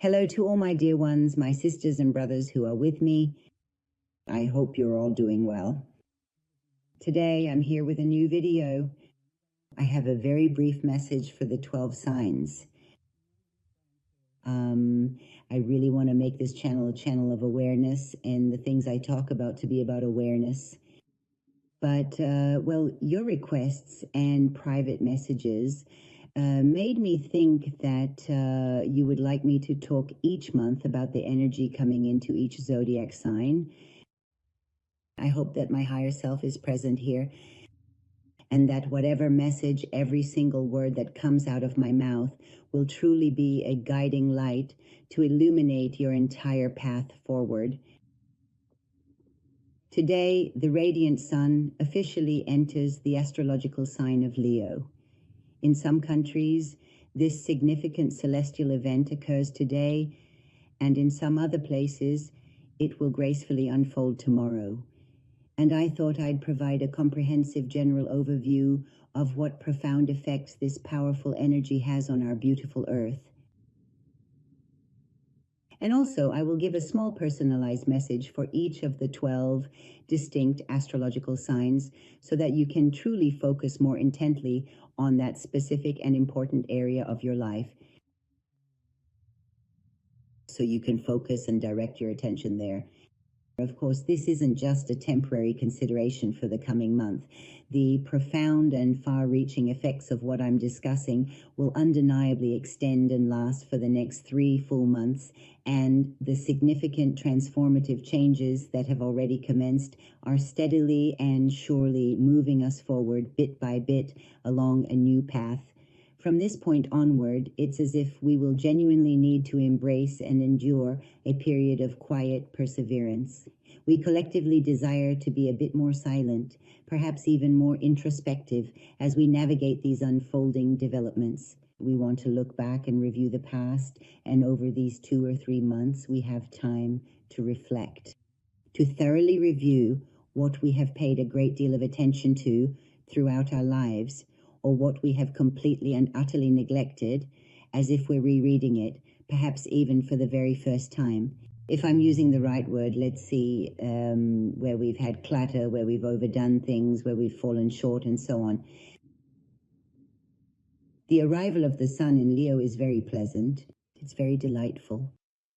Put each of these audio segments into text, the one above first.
Hello to all my dear ones, my sisters and brothers who are with me. I hope you're all doing well. Today I'm here with a new video. I have a very brief message for the 12 signs. I really want to make this channel a channel of awareness, and the things I talk about to be about awareness. But, your requests and private messages made me think that you would like me to talk each month about the energy coming into each zodiac sign. I hope that my higher self is present here, and that whatever message, every single word that comes out of my mouth will truly be a guiding light to illuminate your entire path forward. Today, the radiant sun officially enters the astrological sign of Leo. In some countries, this significant celestial event occurs today, and in some other places, it will gracefully unfold tomorrow. And I thought I'd provide a comprehensive general overview of what profound effects this powerful energy has on our beautiful Earth. And also, I will give a small personalized message for each of the 12 distinct astrological signs so that you can truly focus more intently on that specific and important area of your life. So you can focus and direct your attention there. Of course, this isn't just a temporary consideration for the coming month. The profound and far-reaching effects of what I'm discussing will undeniably extend and last for the next 3 full months, and the significant transformative changes that have already commenced are steadily and surely moving us forward bit by bit along a new path. From this point onward, it's as if we will genuinely need to embrace and endure a period of quiet perseverance. We collectively desire to be a bit more silent, perhaps even more introspective, as we navigate these unfolding developments. We want to look back and review the past, and over these 2 or 3 months, we have time to reflect, to thoroughly review what we have paid a great deal of attention to throughout our lives, or what we have completely and utterly neglected, as if we're rereading it, perhaps even for the very first time. If I'm using the right word, let's see, where we've had clutter, where we've overdone things, where we've fallen short, and so on. The arrival of the sun in Leo is very pleasant. It's very delightful.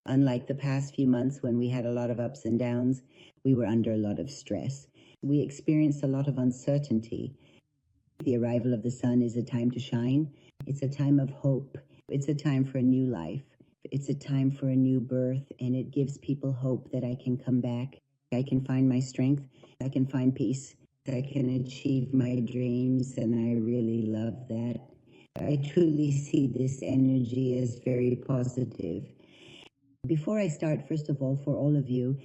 Unlike the past few months when we had a lot of ups and downs, we were under a lot of stress. We experienced a lot of uncertainty. The arrival of the sun is a time to shine. It's a time of hope. It's a time for a new life. It's a time for a new birth, and it gives people hope that I can come back. I can find my strength. I can find peace. I can achieve my dreams, and I really love that. I truly see this energy as very positive. Before I start, first of all, for all of you,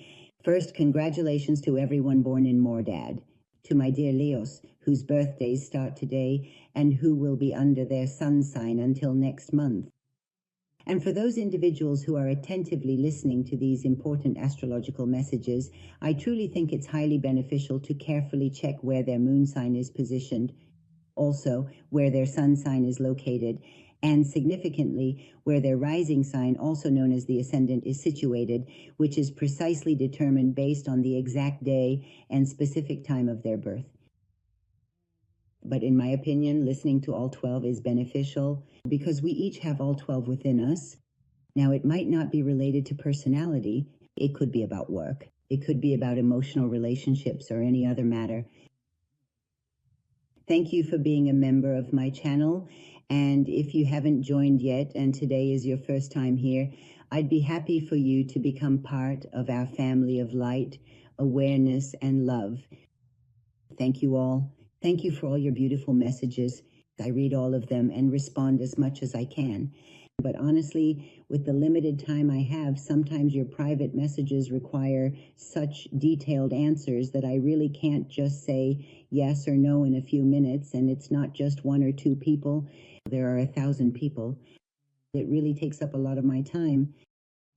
first, congratulations to everyone born in Mordad. To my dear Leos, whose birthdays start today and who will be under their sun sign until next month. And for those individuals who are attentively listening to these important astrological messages, I truly think it's highly beneficial to carefully check where their moon sign is positioned, also where their sun sign is located, and significantly where their rising sign, also known as the ascendant, is situated, which is precisely determined based on the exact day and specific time of their birth. But in my opinion, listening to all 12 is beneficial because we each have all 12 within us. Now, it might not be related to personality. It could be about work. It could be about emotional relationships or any other matter. Thank you for being a member of my channel. And if you haven't joined yet, and today is your first time here, I'd be happy for you to become part of our family of light, awareness, and love. Thank you all. Thank you for all your beautiful messages. I read all of them and respond as much as I can. But honestly, with the limited time I have, sometimes your private messages require such detailed answers that I really can't just say yes or no in a few minutes, and it's not just 1 or 2 people. There are 1,000 people. It really takes up a lot of my time.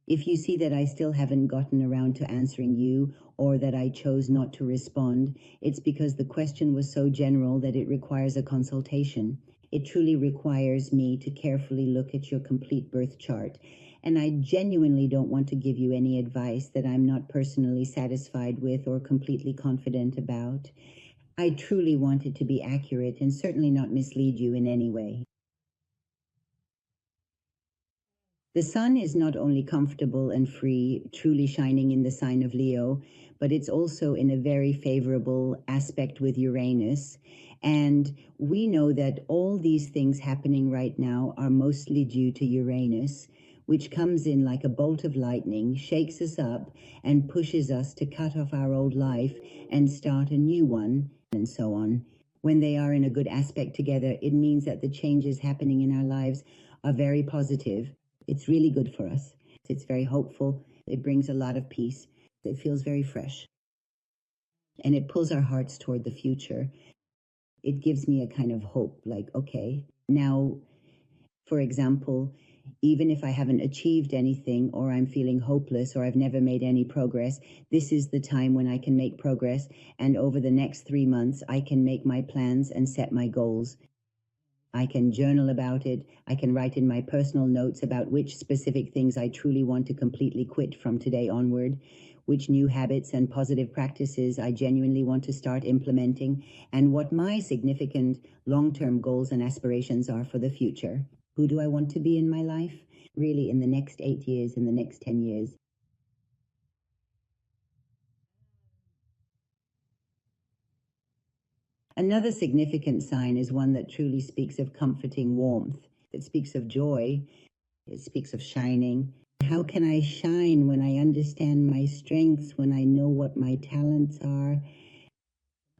If you see that I still haven't gotten around to answering you, or that I chose not to respond, it's because the question was so general that it requires a consultation. It truly requires me to carefully look at your complete birth chart And I genuinely don't want to give you any advice that I'm not personally satisfied with or completely confident about. I truly want it to be accurate and certainly not mislead you in any way. The sun is not only comfortable and free, truly shining in the sign of Leo, but it's also in a very favorable aspect with Uranus. And we know that all these things happening right now are mostly due to Uranus, which comes in like a bolt of lightning, shakes us up, and pushes us to cut off our old life and start a new one, and so on. When they are in a good aspect together, it means that the changes happening in our lives are very positive. It's really good for us. It's very hopeful. It brings a lot of peace. It feels very fresh. And it pulls our hearts toward the future. It gives me a kind of hope, like, okay, now, for example, even if I haven't achieved anything or I'm feeling hopeless or I've never made any progress, this is the time when I can make progress. And over the next 3 months, I can make my plans and set my goals. I can journal about it. I can write in my personal notes about which specific things I truly want to completely quit from today onward, which new habits and positive practices I genuinely want to start implementing, and what my significant long-term goals and aspirations are for the future. Who do I want to be in my life? Really, in the next 8 years, in the next 10 years. Another significant sign is one that truly speaks of comforting warmth. It speaks of joy. It speaks of shining. How can I shine when I understand my strengths, when I know what my talents are?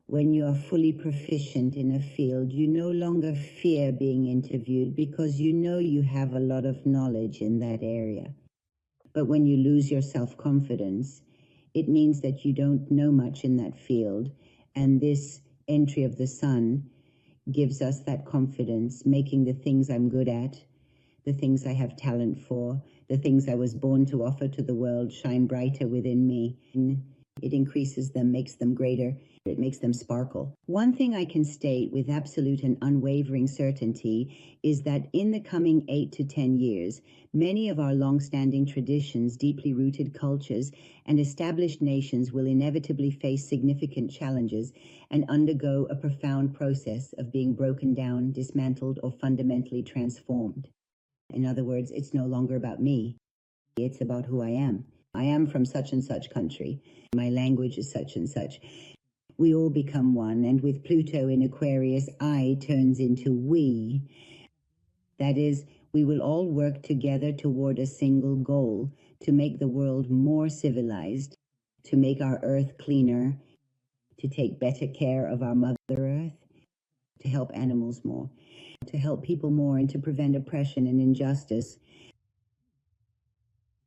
When you are fully proficient in a field, you no longer fear being interviewed because you know you have a lot of knowledge in that area. But when you lose your self-confidence, it means that you don't know much in that field, and this entry of the sun gives us that confidence, making the things I'm good at, the things I have talent for, the things I was born to offer to the world shine brighter within me. It increases them, makes them greater. It makes them sparkle. One thing I can state with absolute and unwavering certainty is that in the coming 8 to 10 years, many of our long-standing traditions, deeply rooted cultures, and established nations will inevitably face significant challenges and undergo a profound process of being broken down, dismantled, or fundamentally transformed. In other words, it's no longer about me. It's about who I am. I am from such and such country. My language is such and such. We all become one, and with Pluto in Aquarius, I turns into we. That is, we will all work together toward a single goal, to make the world more civilized, to make our earth cleaner, to take better care of our Mother Earth, to help animals more, to help people more, and to prevent oppression and injustice.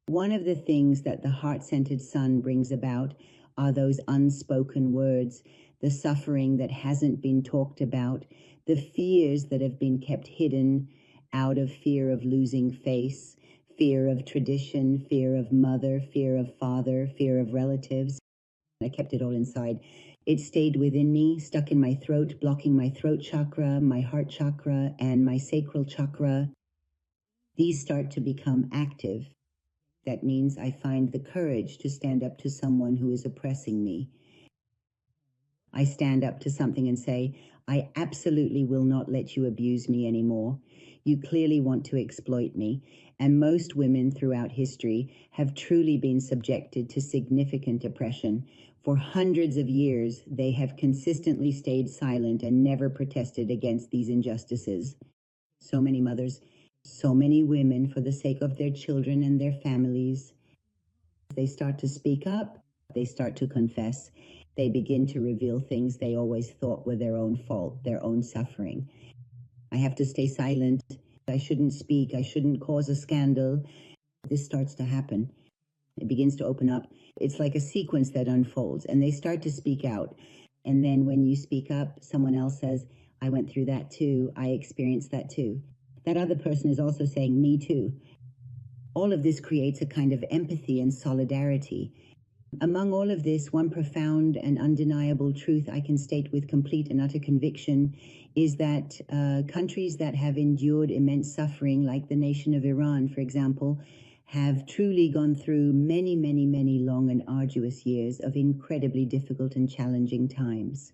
One of the things that the heart-centered sun brings about are those unspoken words, the suffering that hasn't been talked about, the fears that have been kept hidden out of fear of losing face, fear of tradition, fear of mother, fear of father, fear of relatives. I kept it all inside. It stayed within me, stuck in my throat, blocking my throat chakra, my heart chakra, and my sacral chakra. These start to become active. That means I find the courage to stand up to someone who is oppressing me. I stand up to something and say, I absolutely will not let you abuse me anymore. You clearly want to exploit me. And most women throughout history have truly been subjected to significant oppression. For hundreds of years, they have consistently stayed silent and never protested against these injustices. So many mothers, so many women, for the sake of their children and their families, they start to speak up, they start to confess, they begin to reveal things they always thought were their own fault, their own suffering. I have to stay silent, I shouldn't speak, I shouldn't cause a scandal. This starts to happen. It begins to open up. It's like a sequence that unfolds, and they start to speak out. And then when you speak up, someone else says, I went through that too, I experienced that too. That other person is also saying, me too. All of this creates a kind of empathy and solidarity. Among all of this, one profound and undeniable truth I can state with complete and utter conviction is that countries that have endured immense suffering, like the nation of Iran, for example, have truly gone through many, many, many long and arduous years of incredibly difficult and challenging times.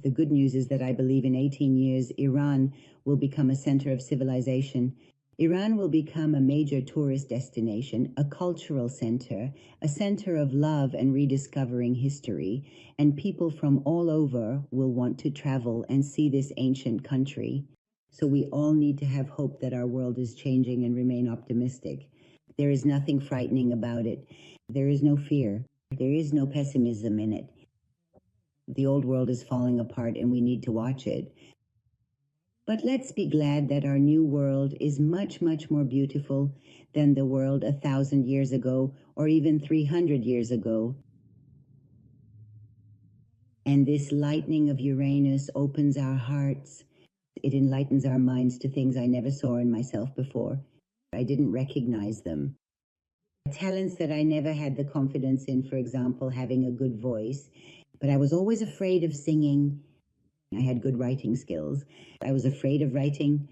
The good news is that I believe in 18 years, Iran will become a center of civilization. Iran will become a major tourist destination, a cultural center, a center of love and rediscovering history, and people from all over will want to travel and see this ancient country. So we all need to have hope that our world is changing and remain optimistic. There is nothing frightening about it. There is no fear. There is no pessimism in it. The old world is falling apart and we need to watch it. But let's be glad that our new world is much, much more beautiful than the world 1,000 years ago or even 300 years ago. And this lightning of Uranus opens our hearts. It enlightens our minds to things I never saw in myself before. I didn't recognize them. Talents that I never had the confidence in, for example, having a good voice. But I was always afraid of singing. I had good writing skills. I was afraid of writing.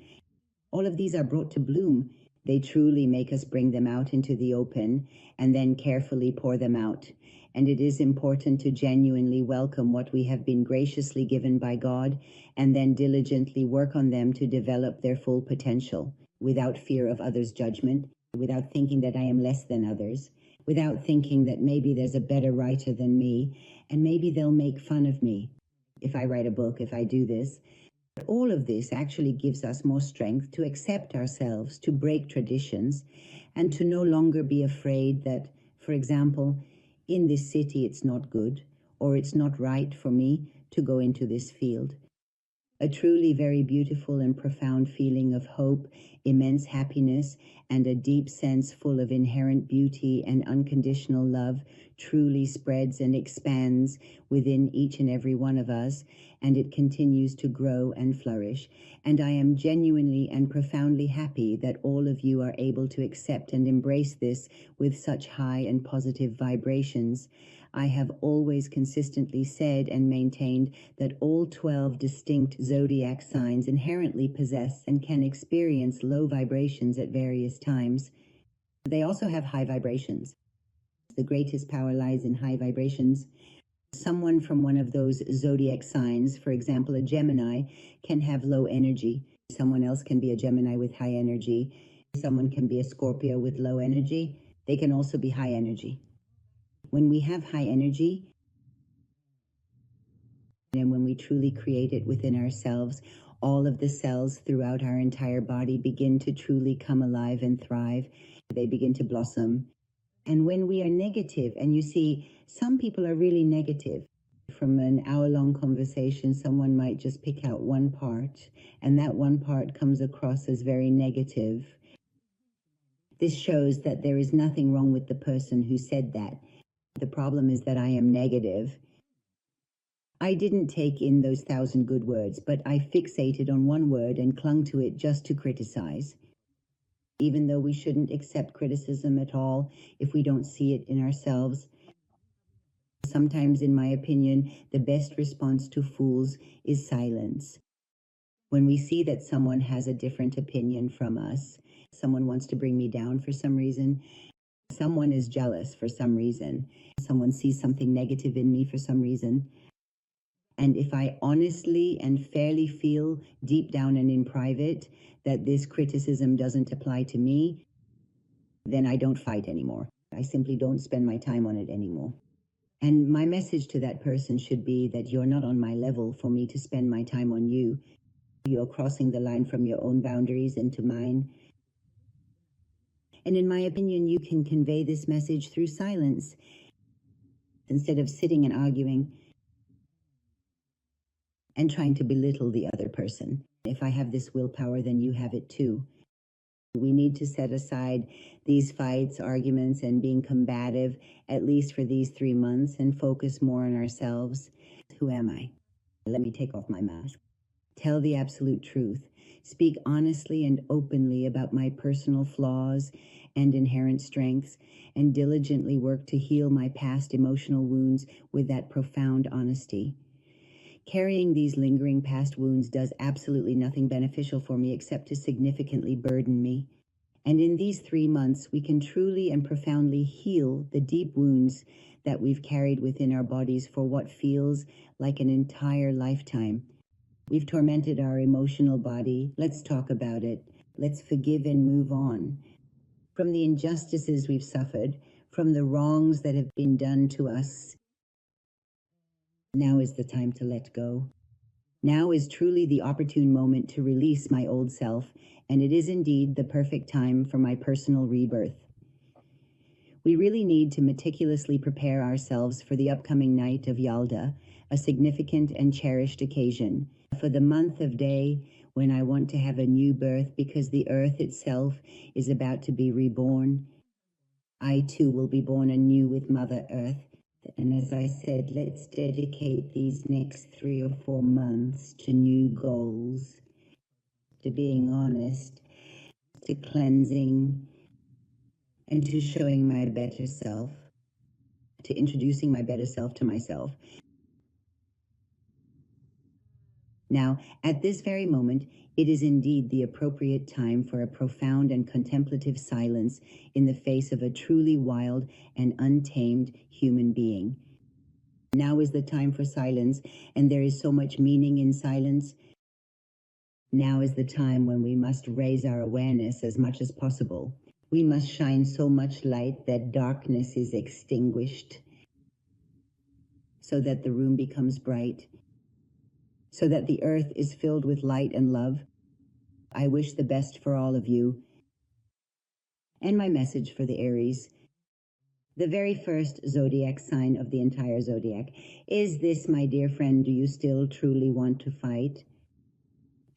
All of these are brought to bloom. They truly make us bring them out into the open and then carefully pour them out. And it is important to genuinely welcome what we have been graciously given by God and then diligently work on them to develop their full potential without fear of others' judgment, without thinking that I am less than others, without thinking that maybe there's a better writer than me and maybe they'll make fun of me if I write a book, if I do this. All of this actually gives us more strength to accept ourselves, to break traditions, and to no longer be afraid that, for example, in this city it's not good, or it's not right for me to go into this field. A truly very beautiful and profound feeling of hope, immense happiness, and a deep sense full of inherent beauty and unconditional love truly spreads and expands within each and every one of us, and it continues to grow and flourish. And I am genuinely and profoundly happy that all of you are able to accept and embrace this with such high and positive vibrations. I have always consistently said and maintained that all 12 distinct zodiac signs inherently possess and can experience low vibrations at various times. They also have high vibrations. The greatest power lies in high vibrations. Someone from one of those zodiac signs, for example, a Gemini, can have low energy. Someone else can be a Gemini with high energy. Someone can be a Scorpio with low energy. They can also be high energy. When we have high energy, and when we truly create it within ourselves, all of the cells throughout our entire body begin to truly come alive and thrive. They begin to blossom. And when we are negative, and you see, some people are really negative. From an hour-long conversation, someone might just pick out one part, and that one part comes across as very negative. This shows that there is nothing wrong with the person who said that. The problem is that I am negative. I didn't take in those 1,000 good words, but I fixated on one word and clung to it just to criticize. Even though we shouldn't accept criticism at all if we don't see it in ourselves. Sometimes, in my opinion, the best response to fools is silence. When we see that someone has a different opinion from us, someone wants to bring me down for some reason, someone is jealous for some reason, someone sees something negative in me for some reason, and if I honestly and fairly feel deep down and in private that this criticism doesn't apply to me, then I don't fight anymore. I simply don't spend my time on it anymore. And my message to that person should be that you're not on my level for me to spend my time on you. You're crossing the line from your own boundaries into mine. And in my opinion, you can convey this message through silence instead of sitting and arguing and trying to belittle the other person. If I have this willpower, then you have it too. We need to set aside these fights, arguments, and being combative, at least for these 3 months, and focus more on ourselves. Who am I? Let me take off my mask. Tell the absolute truth. Speak honestly and openly about my personal flaws and inherent strengths, and diligently work to heal my past emotional wounds with that profound honesty. Carrying these lingering past wounds does absolutely nothing beneficial for me except to significantly burden me. And in these 3 months, we can truly and profoundly heal the deep wounds that we've carried within our bodies for what feels like an entire lifetime. We've tormented our emotional body. Let's talk about it. Let's forgive and move on. From the injustices we've suffered, from the wrongs that have been done to us, now is the time to let go. Now is truly the opportune moment to release my old self, and it is indeed the perfect time for my personal rebirth. We really need to meticulously prepare ourselves for the upcoming night of Yalda, a significant and cherished occasion, for the month of day when I want to have a new birth because the earth itself is about to be reborn. I too will be born anew with Mother Earth. And as I said, let's dedicate these next 3 or 4 months to new goals, to being honest, to cleansing, and to showing my better self, to introducing my better self to myself. Now, at this very moment, it is indeed the appropriate time for a profound and contemplative silence in the face of a truly wild and untamed human being. Now is the time for silence, and there is so much meaning in silence. Now is the time when we must raise our awareness as much as possible. We must shine so much light that darkness is extinguished, so that the room becomes bright, so that the earth is filled with light and love. I wish the best for all of you. And my message for the Aries, the very first zodiac sign of the entire zodiac. Is this, my dear friend, do you still truly want to fight?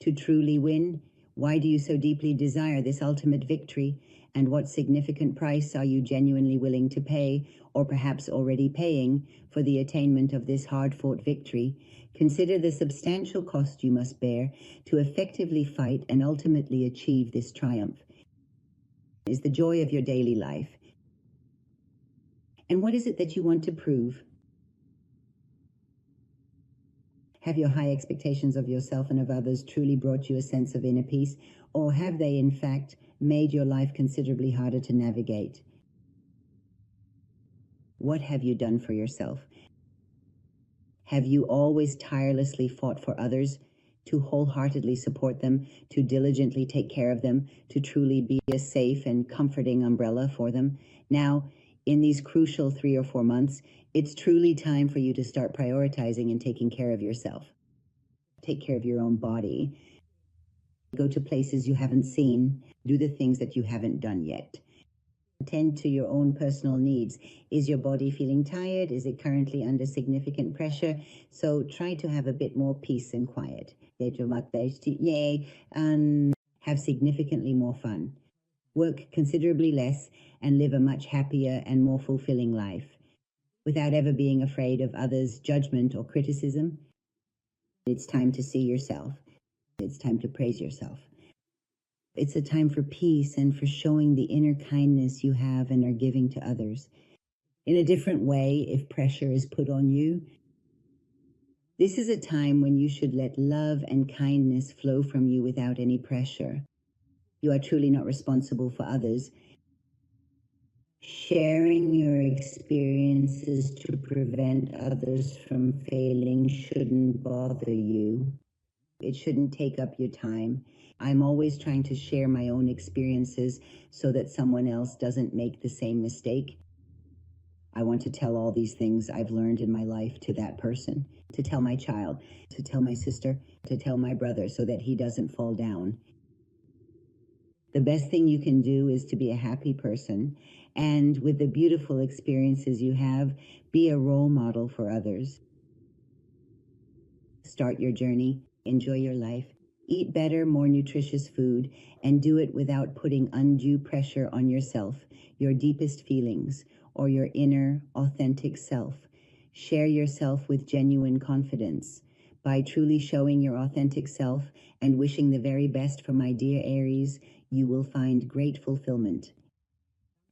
To truly win? Why do you so deeply desire this ultimate victory? And what significant price are you genuinely willing to pay, or perhaps already paying, for the attainment of this hard-fought victory? Consider the substantial cost you must bear to effectively fight and ultimately achieve this triumph. It is the joy of your daily life. And what is it that you want to prove? Have your high expectations of yourself and of others truly brought you a sense of inner peace, or have they, in fact, made your life considerably harder to navigate? What have you done for yourself? Have you always tirelessly fought for others, to wholeheartedly support them, to diligently take care of them, to truly be a safe and comforting umbrella for them? Now, in these crucial 3 or 4 months, it's truly time for you to start prioritizing and taking care of yourself. Take care of your own body. Go to places you haven't seen. Do the things that you haven't done yet. Tend to your own personal needs. Is your body feeling tired? Is it currently under significant pressure? So try to have a bit more peace and quiet. And have significantly more fun. Work considerably less and live a much happier and more fulfilling life, without ever being afraid of others' judgment or criticism. It's time to see yourself. It's time to praise yourself. It's a time for peace and for showing the inner kindness you have and are giving to others. In a different way, if pressure is put on you, this is a time when you should let love and kindness flow from you without any pressure. You are truly not responsible for others. Sharing your experiences to prevent others from failing shouldn't bother you. It shouldn't take up your time. I'm always trying to share my own experiences so that someone else doesn't make the same mistake. I want to tell all these things I've learned in my life to that person, to tell my child, to tell my sister, to tell my brother so that he doesn't fall down. The best thing you can do is to be a happy person, and with the beautiful experiences you have, be a role model for others. Start your journey, enjoy your life, eat better, more nutritious food, and do it without putting undue pressure on yourself, your deepest feelings, or your inner, authentic self. Share yourself with genuine confidence. By truly showing your authentic self and wishing the very best for my dear Aries, you will find great fulfillment.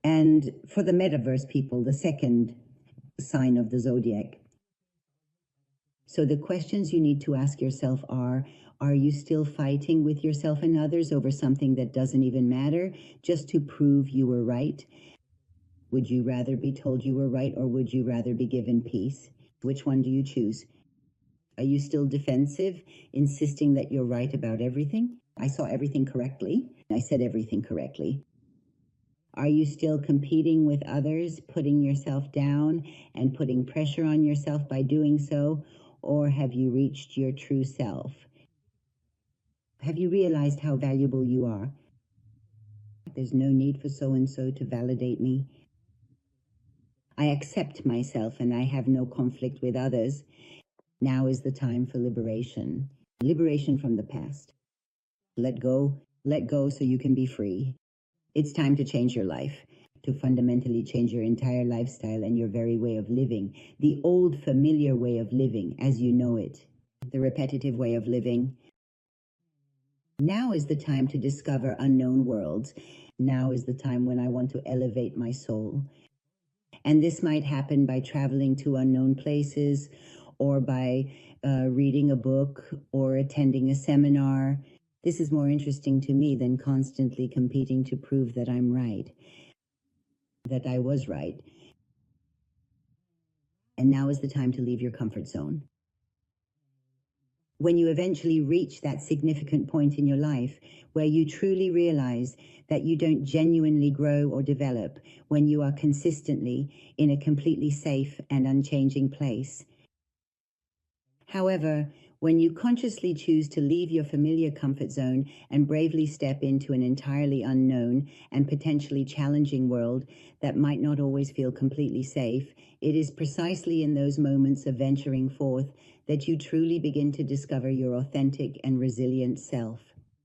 And for the metaverse people, the second sign of the zodiac. So the questions you need to ask yourself are Are you still fighting with yourself and others over something that doesn't even matter, just to prove you were right? Would you rather be told you were right, or would you rather be given peace? Which one do you choose? Are you still defensive, insisting that you're right about everything? I saw everything correctly. I said everything correctly. Are you still competing with others, putting yourself down and putting pressure on yourself by doing so? Or have you reached your true self? Have you realized how valuable you are? There's no need for so-and-so to validate me. I accept myself and I have no conflict with others. Now is the time for liberation. Liberation from the past. Let go so you can be free. It's time to change your life, to fundamentally change your entire lifestyle and your very way of living. The old familiar way of living as you know it. The repetitive way of living. Now is the time to discover unknown worlds. Now is the time when I want to elevate my soul. And this might happen by traveling to unknown places, or by reading a book or attending a seminar. This is more interesting to me than constantly competing to prove that I'm right, that I was right. And now is the time to leave your comfort zone. When you eventually reach that significant point in your life where you truly realize that you don't genuinely grow or develop when you are consistently in a completely safe and unchanging place. However, when you consciously choose to leave your familiar comfort zone and bravely step into an entirely unknown and potentially challenging world that might not always feel completely safe, it is precisely in those moments of venturing forth that you truly begin to discover your authentic and resilient self.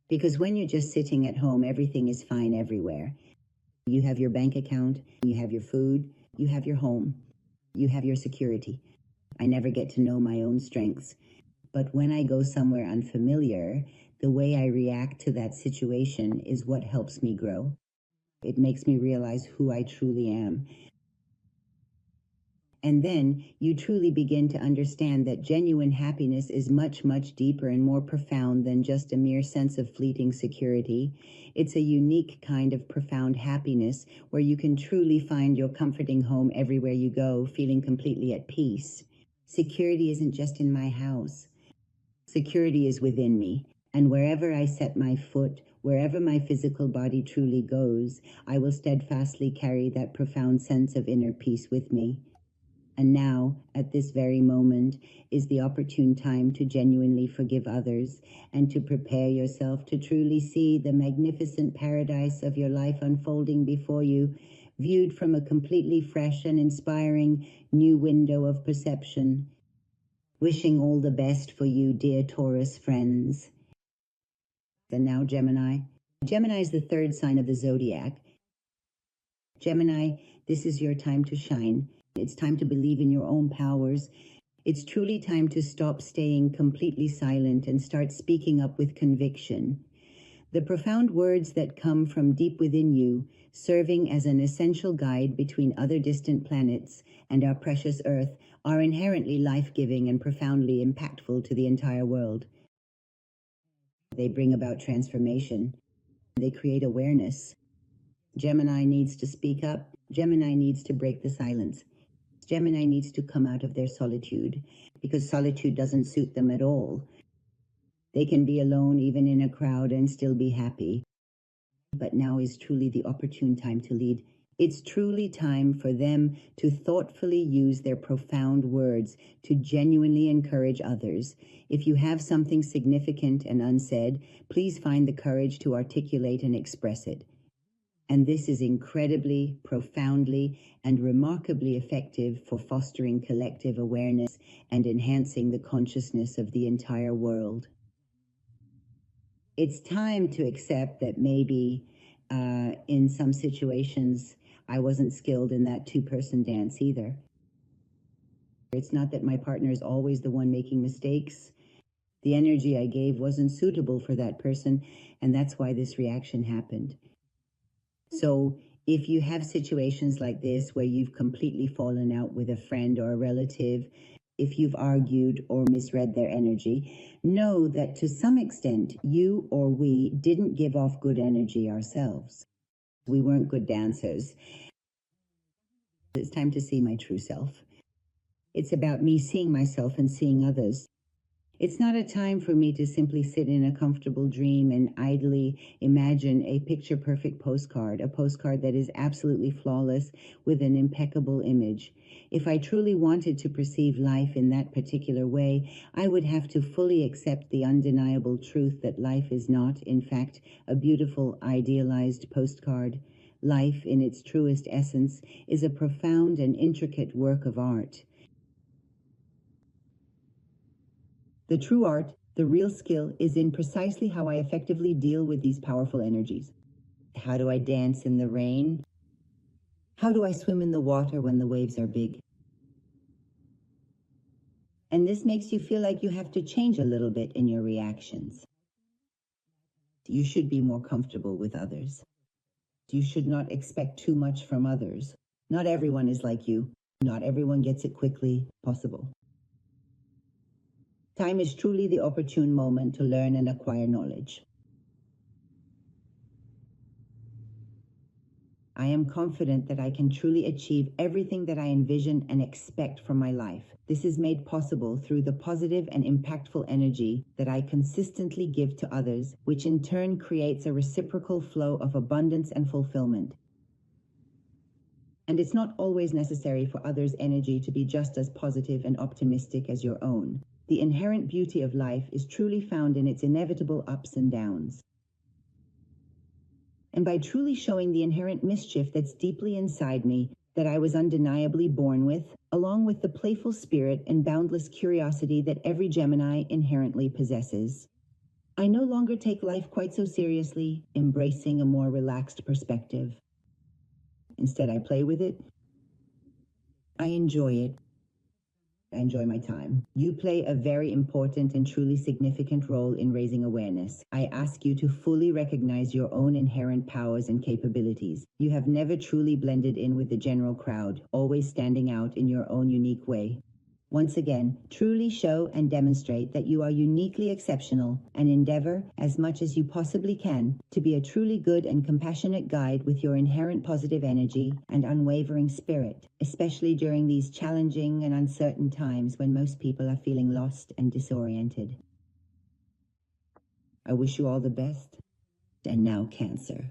Because when you're just sitting at home, everything is fine everywhere. You have your bank account, you have your food, you have your home, you have your security. I never get to know my own strengths. But when I go somewhere unfamiliar, the way I react to that situation is what helps me grow. It makes me realize who I truly am. And then you truly begin to understand that genuine happiness is much, much deeper and more profound than just a mere sense of fleeting security. It's a unique kind of profound happiness where you can truly find your comforting home everywhere you go, feeling completely at peace. Security isn't just in my house. Security is within me, and wherever I set my foot, wherever my physical body truly goes, I will steadfastly carry that profound sense of inner peace with me. And now, at this very moment, is the opportune time to genuinely forgive others and to prepare yourself to truly see the magnificent paradise of your life unfolding before you, viewed from a completely fresh and inspiring new window of perception. Wishing all the best for you, dear Taurus friends. And now Gemini. Gemini is the third sign of the Zodiac. Gemini, this is your time to shine. It's time to believe in your own powers. It's truly time to stop staying completely silent and start speaking up with conviction. The profound words that come from deep within you, serving as an essential guide between other distant planets and our precious Earth, are inherently life-giving and profoundly impactful to the entire world. They bring about transformation. They create awareness. Gemini needs to speak up. Gemini needs to break the silence. Gemini needs to come out of their solitude, because solitude doesn't suit them at all. They can be alone even in a crowd and still be happy. But now is truly the opportune time to lead. It's truly time for them to thoughtfully use their profound words to genuinely encourage others. If you have something significant and unsaid, please find the courage to articulate and express it. And this is incredibly, profoundly, and remarkably effective for fostering collective awareness and enhancing the consciousness of the entire world. It's time to accept that maybe in some situations I wasn't skilled in that two-person dance either. It's not that my partner is always the one making mistakes. The energy I gave wasn't suitable for that person, and that's why this reaction happened. So if you have situations like this where you've completely fallen out with a friend or a relative, if you've argued or misread their energy, know that to some extent you or we didn't give off good energy ourselves. We weren't good dancers. It's time to see my true self. It's about me seeing myself and seeing others. It's not a time for me to simply sit in a comfortable dream and idly imagine a picture-perfect postcard, a postcard that is absolutely flawless with an impeccable image. If I truly wanted to perceive life in that particular way, I would have to fully accept the undeniable truth that life is not, in fact, a beautiful, idealized postcard. Life, in its truest essence, is a profound and intricate work of art. The true art, the real skill, is in precisely how I effectively deal with these powerful energies. How do I dance in the rain? How do I swim in the water when the waves are big? And this makes you feel like you have to change a little bit in your reactions. You should be more comfortable with others. You should not expect too much from others. Not everyone is like you. Not everyone gets it quickly possible. Time is truly the opportune moment to learn and acquire knowledge. I am confident that I can truly achieve everything that I envision and expect from my life. This is made possible through the positive and impactful energy that I consistently give to others, which in turn creates a reciprocal flow of abundance and fulfillment. And it's not always necessary for others' energy to be just as positive and optimistic as your own. The inherent beauty of life is truly found in its inevitable ups and downs. And by truly showing the inherent mischief that's deeply inside me, that I was undeniably born with, along with the playful spirit and boundless curiosity that every Gemini inherently possesses, I no longer take life quite so seriously, embracing a more relaxed perspective. Instead, I play with it. I enjoy it. I enjoy my time. You play a very important and truly significant role in raising awareness. I ask you to fully recognize your own inherent powers and capabilities. You have never truly blended in with the general crowd, always standing out in your own unique way. Once again, truly show and demonstrate that you are uniquely exceptional and endeavor, as much as you possibly can, to be a truly good and compassionate guide with your inherent positive energy and unwavering spirit, especially during these challenging and uncertain times when most people are feeling lost and disoriented. I wish you all the best. And now, Cancer.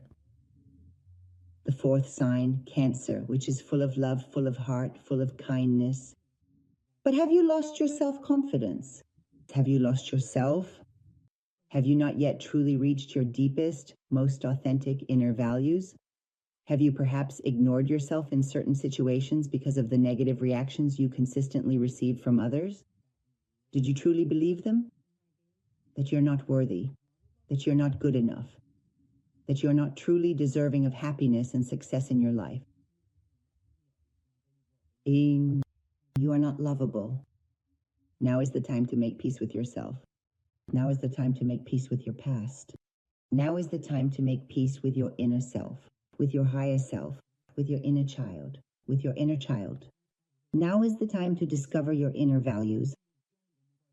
The fourth sign, Cancer, which is full of love, full of heart, full of kindness. But have you lost your self-confidence? Have you lost yourself? Have you not yet truly reached your deepest, most authentic inner values? Have you perhaps ignored yourself in certain situations because of the negative reactions you consistently receive from others? Did you truly believe them? That you're not worthy, that you're not good enough, that you're not truly deserving of happiness and success in your life? You are not lovable. Now is the time to make peace with yourself. Now is the time to make peace with your past. Now is the time to make peace with your inner self, with your higher self, with your inner child, with your inner child. Now is the time to discover your inner values.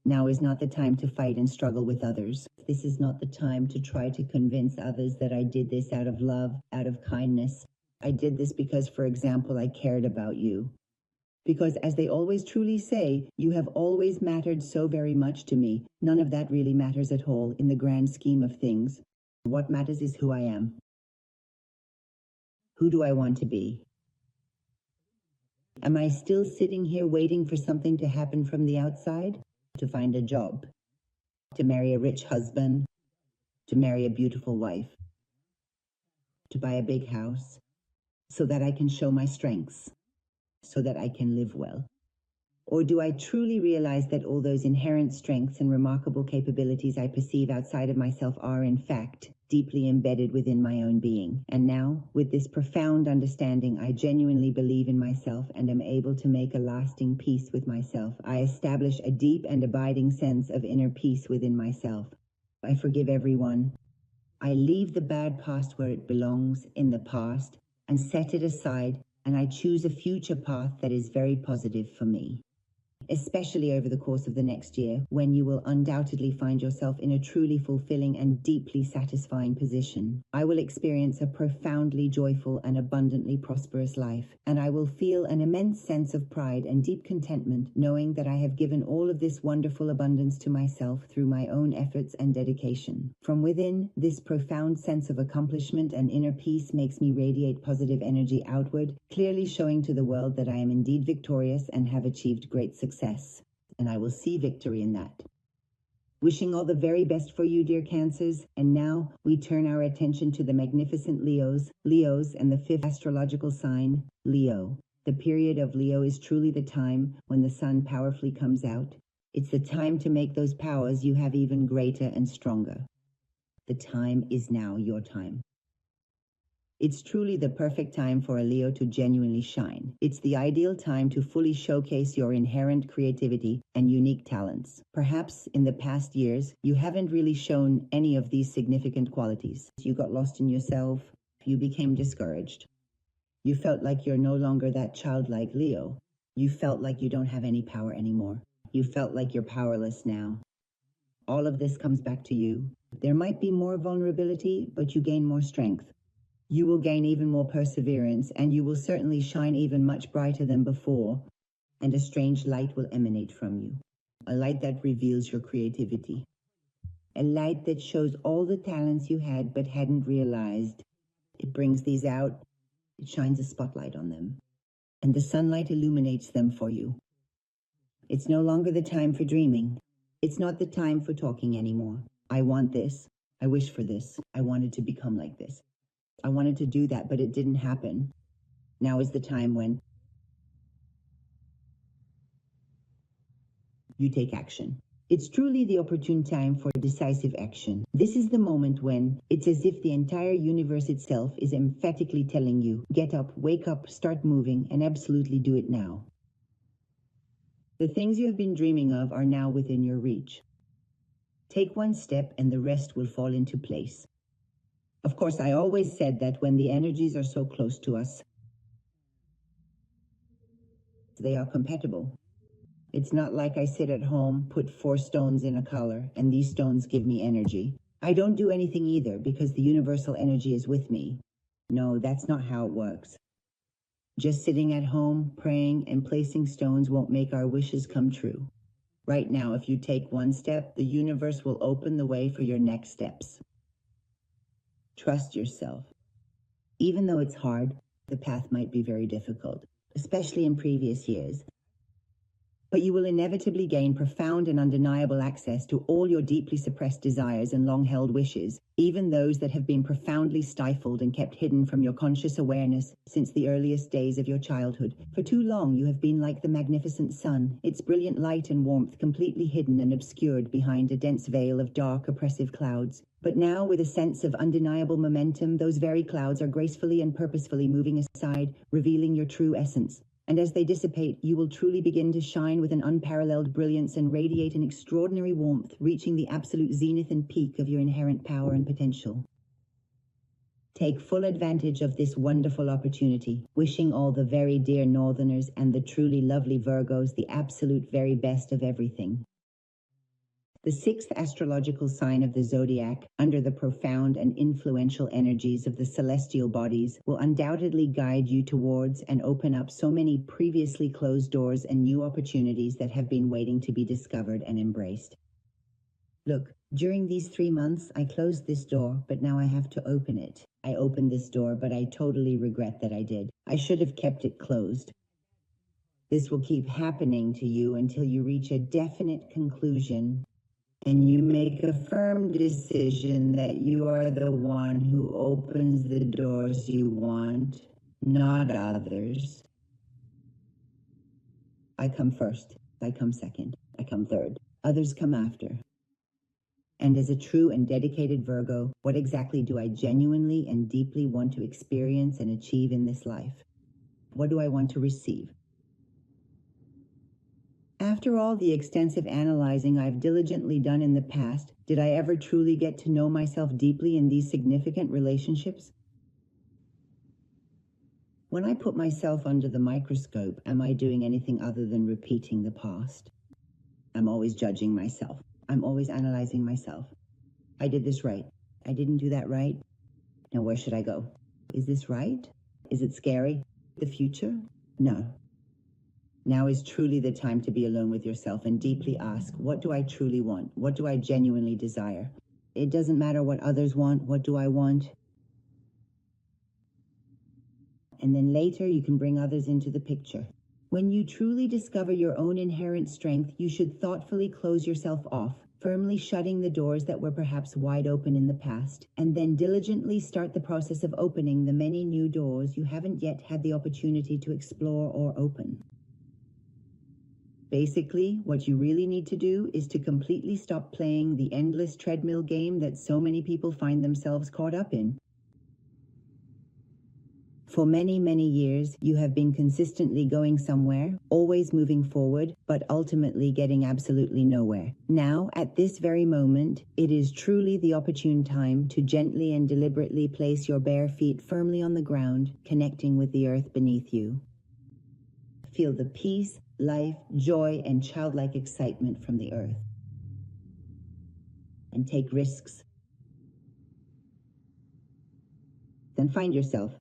Now is not the time to fight and struggle with others. This is not the time to try to convince others that I did this out of love, out of kindness. I did this because, for example, I cared about you. Because, as they always truly say, you have always mattered so very much to me. None of that really matters at all in the grand scheme of things. What matters is who I am. Who do I want to be? Am I still sitting here waiting for something to happen from the outside? To find a job? To marry a rich husband? To marry a beautiful wife? To buy a big house? So that I can show my strengths? So that I can live well? Or do I truly realize that all those inherent strengths and remarkable capabilities I perceive outside of myself are, in fact, deeply embedded within my own being? And now, with this profound understanding, I genuinely believe in myself and am able to make a lasting peace with myself. I establish a deep and abiding sense of inner peace within myself. I forgive everyone. I leave the bad past where it belongs, in the past, and set it aside, and I choose a future path that is very positive for me. especially over the course of the next year, when you will undoubtedly find yourself in a truly fulfilling and deeply satisfying position. I will experience a profoundly joyful and abundantly prosperous life, and I will feel an immense sense of pride and deep contentment knowing that I have given all of this wonderful abundance to myself through my own efforts and dedication. From within, this profound sense of accomplishment and inner peace makes me radiate positive energy outward, clearly showing to the world that I am indeed victorious and have achieved great success. And I will see victory in that. Wishing all the very best for you, dear Cancers. And now we turn our attention to the magnificent Leos, and the fifth astrological sign, Leo. The period of Leo is truly the time when the sun powerfully comes out. It's the time to make those powers you have even greater and stronger. The time is now your time. It's truly the perfect time for a Leo to genuinely shine. It's the ideal time to fully showcase your inherent creativity and unique talents. Perhaps in the past years, you haven't really shown any of these significant qualities. You got lost in yourself. You became discouraged. You felt like you're no longer that childlike Leo. You felt like you don't have any power anymore. You felt like you're powerless now. All of this comes back to you. There might be more vulnerability, but you gain more strength. You will gain even more perseverance, and you will certainly shine even much brighter than before, and a strange light will emanate from you. A light that reveals your creativity. A light that shows all the talents you had but hadn't realized. It brings these out. It shines a spotlight on them, and the sunlight illuminates them for you. It's no longer the time for dreaming. It's not the time for talking anymore. I want this. I wish for this. I wanted to become like this. I wanted to do that, but it didn't happen. Now is the time when you take action. It's truly the opportune time for decisive action. This is the moment when it's as if the entire universe itself is emphatically telling you, get up, wake up, start moving, and absolutely do it now. The things you have been dreaming of are now within your reach. Take one step and the rest will fall into place. Of course, I always said that when the energies are so close to us, they are compatible. It's not like I sit at home, put 4 stones in a color, and these stones give me energy. I don't do anything either because the universal energy is with me. No, that's not how it works. Just sitting at home, praying, and placing stones won't make our wishes come true. Right now, if you take one step, the universe will open the way for your next steps. Trust yourself. Even though it's hard, the path might be very difficult, especially in previous years. But you will inevitably gain profound and undeniable access to all your deeply suppressed desires and long-held wishes, even those that have been profoundly stifled and kept hidden from your conscious awareness since the earliest days of your childhood. For too long you have been like the magnificent sun, its brilliant light and warmth completely hidden and obscured behind a dense veil of dark, oppressive clouds. But now, with a sense of undeniable momentum, those very clouds are gracefully and purposefully moving aside, revealing your true essence. And as they dissipate, you will truly begin to shine with an unparalleled brilliance and radiate an extraordinary warmth, reaching the absolute zenith and peak of your inherent power and potential. Take full advantage of this wonderful opportunity, wishing all the very dear Northerners and the truly lovely Virgos the absolute very best of everything. The 6th astrological sign of the Zodiac, under the profound and influential energies of the celestial bodies, will undoubtedly guide you towards and open up so many previously closed doors and new opportunities that have been waiting to be discovered and embraced. Look, during these 3 months, I closed this door, but now I have to open it. I opened this door, but I totally regret that I did. I should have kept it closed. This will keep happening to you until you reach a definite conclusion and you make a firm decision that you are the one who opens the doors you want, not others. I come first, I come second, I come third. Others come after. And as a true and dedicated Virgo, what exactly do I genuinely and deeply want to experience and achieve in this life? What do I want to receive? After all the extensive analyzing I've diligently done in the past, did I ever truly get to know myself deeply in these significant relationships? When I put myself under the microscope, am I doing anything other than repeating the past? I'm always judging myself. I'm always analyzing myself. I did this right. I didn't do that right. Now where should I go? Is this right? Is it scary? The future? No. Now is truly the time to be alone with yourself and deeply ask, what do I truly want? What do I genuinely desire? It doesn't matter what others want. What do I want? And then later you can bring others into the picture. When you truly discover your own inherent strength, you should thoughtfully close yourself off, firmly shutting the doors that were perhaps wide open in the past, and then diligently start the process of opening the many new doors you haven't yet had the opportunity to explore or open. Basically, what you really need to do is to completely stop playing the endless treadmill game that so many people find themselves caught up in. For many, many years, you have been consistently going somewhere, always moving forward, but ultimately getting absolutely nowhere. Now, at this very moment, it is truly the opportune time to gently and deliberately place your bare feet firmly on the ground, connecting with the earth beneath you. Feel the peace, life, joy, and childlike excitement from the earth. And take risks. Then find yourself.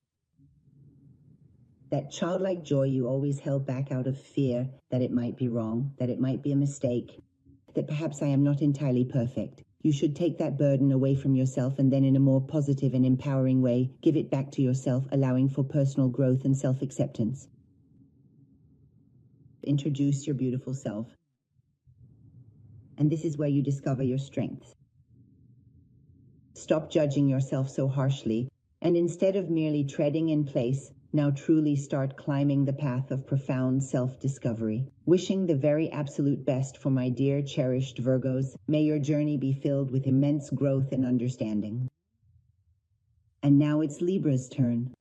That childlike joy you always held back out of fear that it might be wrong, that it might be a mistake, that perhaps I am not entirely perfect. You should take that burden away from yourself and then in a more positive and empowering way, give it back to yourself, allowing for personal growth and self-acceptance. Introduce your beautiful self. And this is where you discover your strengths. Stop judging yourself so harshly, and instead of merely treading in place, now truly start climbing the path of profound self-discovery. Wishing the very absolute best for my dear cherished Virgos, may your journey be filled with immense growth and understanding. And now it's Libra's turn,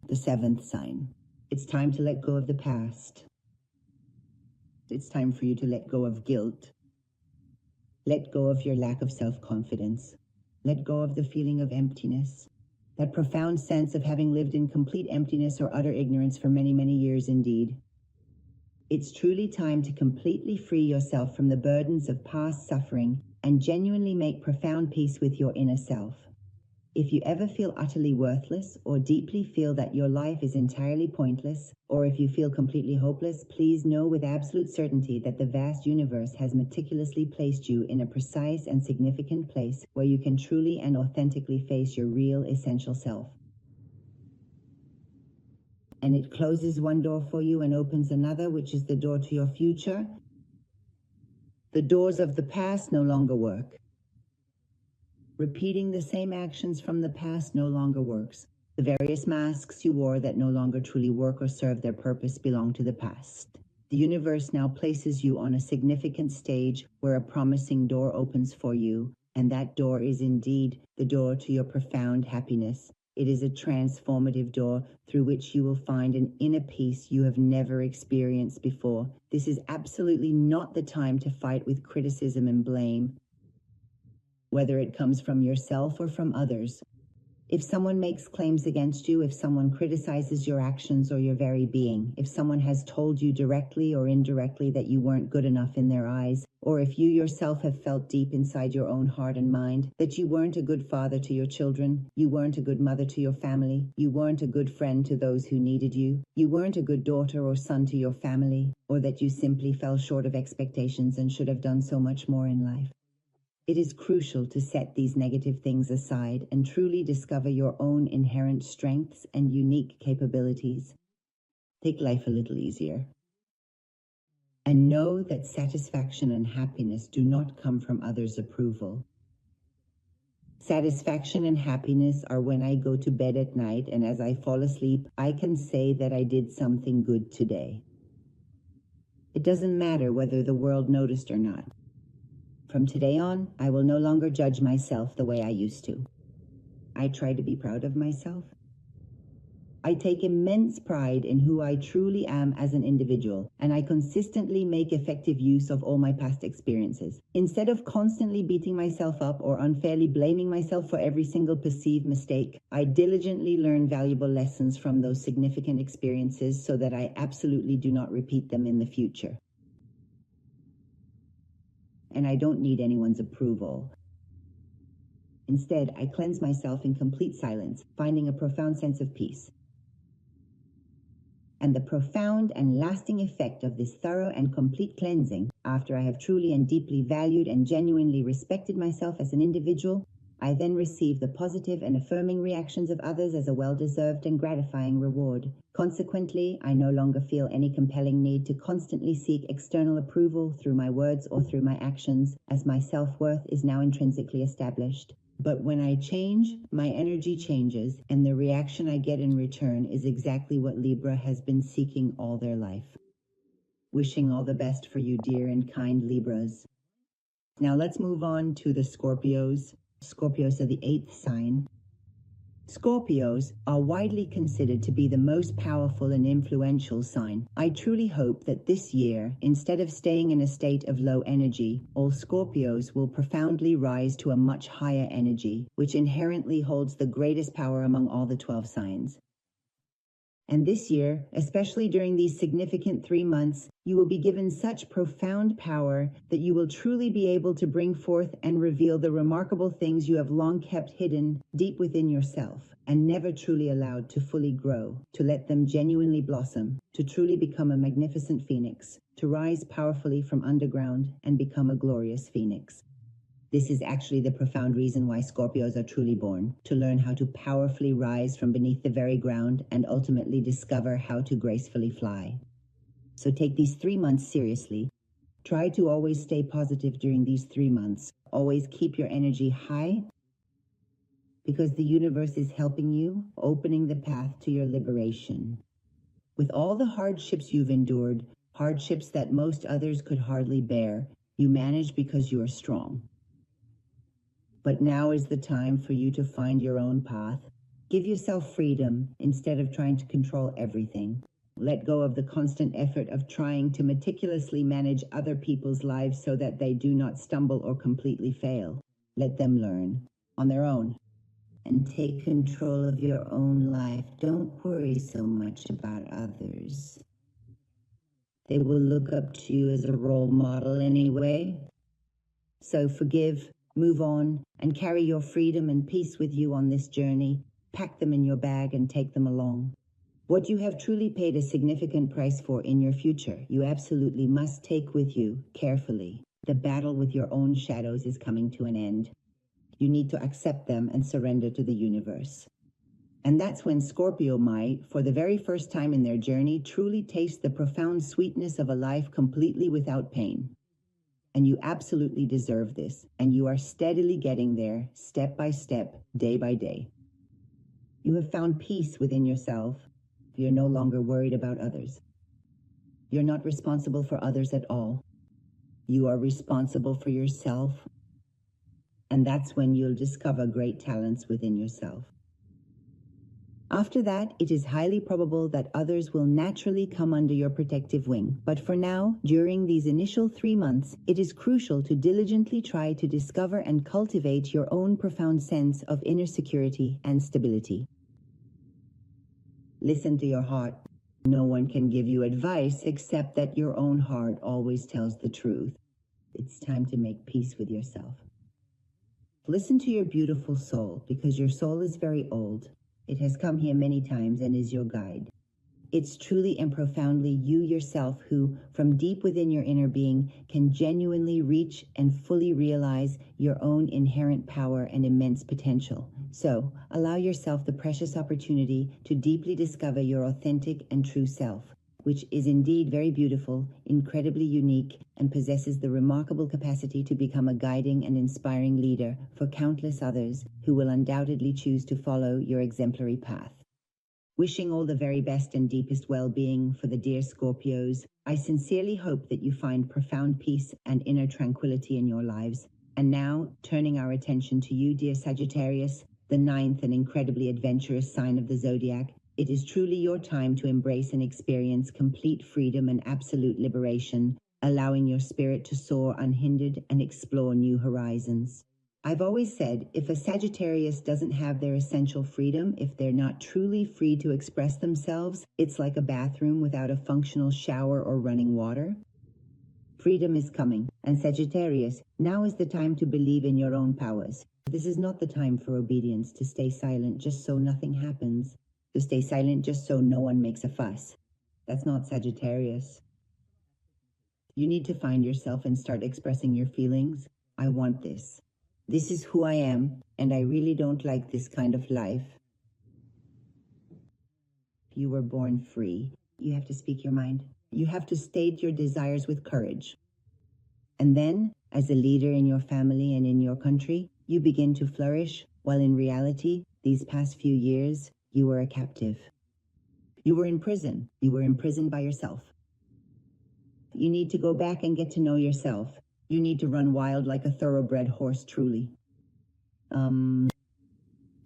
the 7th sign. It's time to let go of the past. It's time for you to let go of guilt. Let go of your lack of self-confidence. Let go of the feeling of emptiness. That profound sense of having lived in complete emptiness or utter ignorance for many, many years indeed. It's truly time to completely free yourself from the burdens of past suffering and genuinely make profound peace with your inner self. If you ever feel utterly worthless or deeply feel that your life is entirely pointless, or if you feel completely hopeless, please know with absolute certainty that the vast universe has meticulously placed you in a precise and significant place where you can truly and authentically face your real essential self. And it closes one door for you and opens another, which is the door to your future. The doors of the past no longer work. Repeating the same actions from the past no longer works. The various masks you wore that no longer truly work or serve their purpose belong to the past. The universe now places you on a significant stage where a promising door opens for you, and that door is indeed the door to your profound happiness. It is a transformative door through which you will find an inner peace you have never experienced before. This is absolutely not the time to fight with criticism and blame, whether it comes from yourself or from others. If someone makes claims against you, if someone criticizes your actions or your very being, if someone has told you directly or indirectly that you weren't good enough in their eyes, or if you yourself have felt deep inside your own heart and mind that you weren't a good father to your children, you weren't a good mother to your family, you weren't a good friend to those who needed you, you weren't a good daughter or son to your family, or that you simply fell short of expectations and should have done so much more in life. It is crucial to set these negative things aside and truly discover your own inherent strengths and unique capabilities. Take life a little easier. And know that satisfaction and happiness do not come from others' approval. Satisfaction and happiness are when I go to bed at night and as I fall asleep, I can say that I did something good today. It doesn't matter whether the world noticed or not. From today on, I will no longer judge myself the way I used to. I try to be proud of myself. I take immense pride in who I truly am as an individual, and I consistently make effective use of all my past experiences. Instead of constantly beating myself up or unfairly blaming myself for every single perceived mistake, I diligently learn valuable lessons from those significant experiences so that I absolutely do not repeat them in the future. And I don't need anyone's approval. Instead, I cleanse myself in complete silence, finding a profound sense of peace. And the profound and lasting effect of this thorough and complete cleansing, after I have truly and deeply valued and genuinely respected myself as an individual, I then receive the positive and affirming reactions of others as a well-deserved and gratifying reward. Consequently, I no longer feel any compelling need to constantly seek external approval through my words or through my actions, as my self-worth is now intrinsically established. But when I change, my energy changes, and the reaction I get in return is exactly what Libra has been seeking all their life. Wishing all the best for you, dear and kind Libras. Now let's move on to the Scorpios. Scorpios are the 8th sign. Scorpios are widely considered to be the most powerful and influential sign. I truly hope that this year, instead of staying in a state of low energy, all Scorpios will profoundly rise to a much higher energy, which inherently holds the greatest power among all the 12 signs. And this year, especially during these significant 3 months, you will be given such profound power that you will truly be able to bring forth and reveal the remarkable things you have long kept hidden deep within yourself and never truly allowed to fully grow, to let them genuinely blossom, to truly become a magnificent phoenix, to rise powerfully from underground and become a glorious phoenix. This is actually the profound reason why Scorpios are truly born, to learn how to powerfully rise from beneath the very ground and ultimately discover how to gracefully fly. So take these 3 months seriously. Try to always stay positive during these 3 months. Always keep your energy high, because the universe is helping you, opening the path to your liberation. With all the hardships you've endured, hardships that most others could hardly bear, you manage because you are strong. But now is the time for you to find your own path. Give yourself freedom instead of trying to control everything. Let go of the constant effort of trying to meticulously manage other people's lives so that they do not stumble or completely fail. Let them learn on their own and take control of your own life. Don't worry so much about others. They will look up to you as a role model anyway. So forgive, move on, and carry your freedom and peace with you on this journey. Pack them in your bag and take them along. What you have truly paid a significant price for in your future, you absolutely must take with you carefully. The battle with your own shadows is coming to an end. You need to accept them and surrender to the universe. And that's when Scorpio might, for the very first time in their journey, truly taste the profound sweetness of a life completely without pain. And you absolutely deserve this, and you are steadily getting there, step by step, day by day. You have found peace within yourself. You're no longer worried about others. You're not responsible for others at all. You are responsible for yourself. And that's when you'll discover great talents within yourself. After that, it is highly probable that others will naturally come under your protective wing. But for now, during these initial 3 months, it is crucial to diligently try to discover and cultivate your own profound sense of inner security and stability. Listen to your heart. No one can give you advice except that your own heart always tells the truth. It's time to make peace with yourself. Listen to your beautiful soul, because your soul is very old. It has come here many times and is your guide. It's truly and profoundly you yourself who, from deep within your inner being, can genuinely reach and fully realize your own inherent power and immense potential. So, allow yourself the precious opportunity to deeply discover your authentic and true self, which is indeed very beautiful, incredibly unique, and possesses the remarkable capacity to become a guiding and inspiring leader for countless others who will undoubtedly choose to follow your exemplary path. Wishing all the very best and deepest well-being for the dear Scorpios, I sincerely hope that you find profound peace and inner tranquility in your lives. And now, turning our attention to you, dear Sagittarius, the 9th and incredibly adventurous sign of the Zodiac, It is truly your time to embrace and experience complete freedom and absolute liberation, allowing your spirit to soar unhindered and explore new horizons. I've always said, if a Sagittarius doesn't have their essential freedom, if they're not truly free to express themselves, it's like a bathroom without a functional shower or running water. Freedom is coming, and Sagittarius, now is the time to believe in your own powers. This is not the time for obedience, to stay silent just so nothing happens, to stay silent just so no one makes a fuss. That's not Sagittarius. You need to find yourself and start expressing your feelings. I want this. This is who I am, and I really don't like this kind of life. You were born free. You have to speak your mind. You have to state your desires with courage. And then, as a leader in your family and in your country, you begin to flourish, while in reality, these past few years, you were a captive. You were in prison. You were imprisoned by yourself. You need to go back and get to know yourself. You need to run wild like a thoroughbred horse, truly. And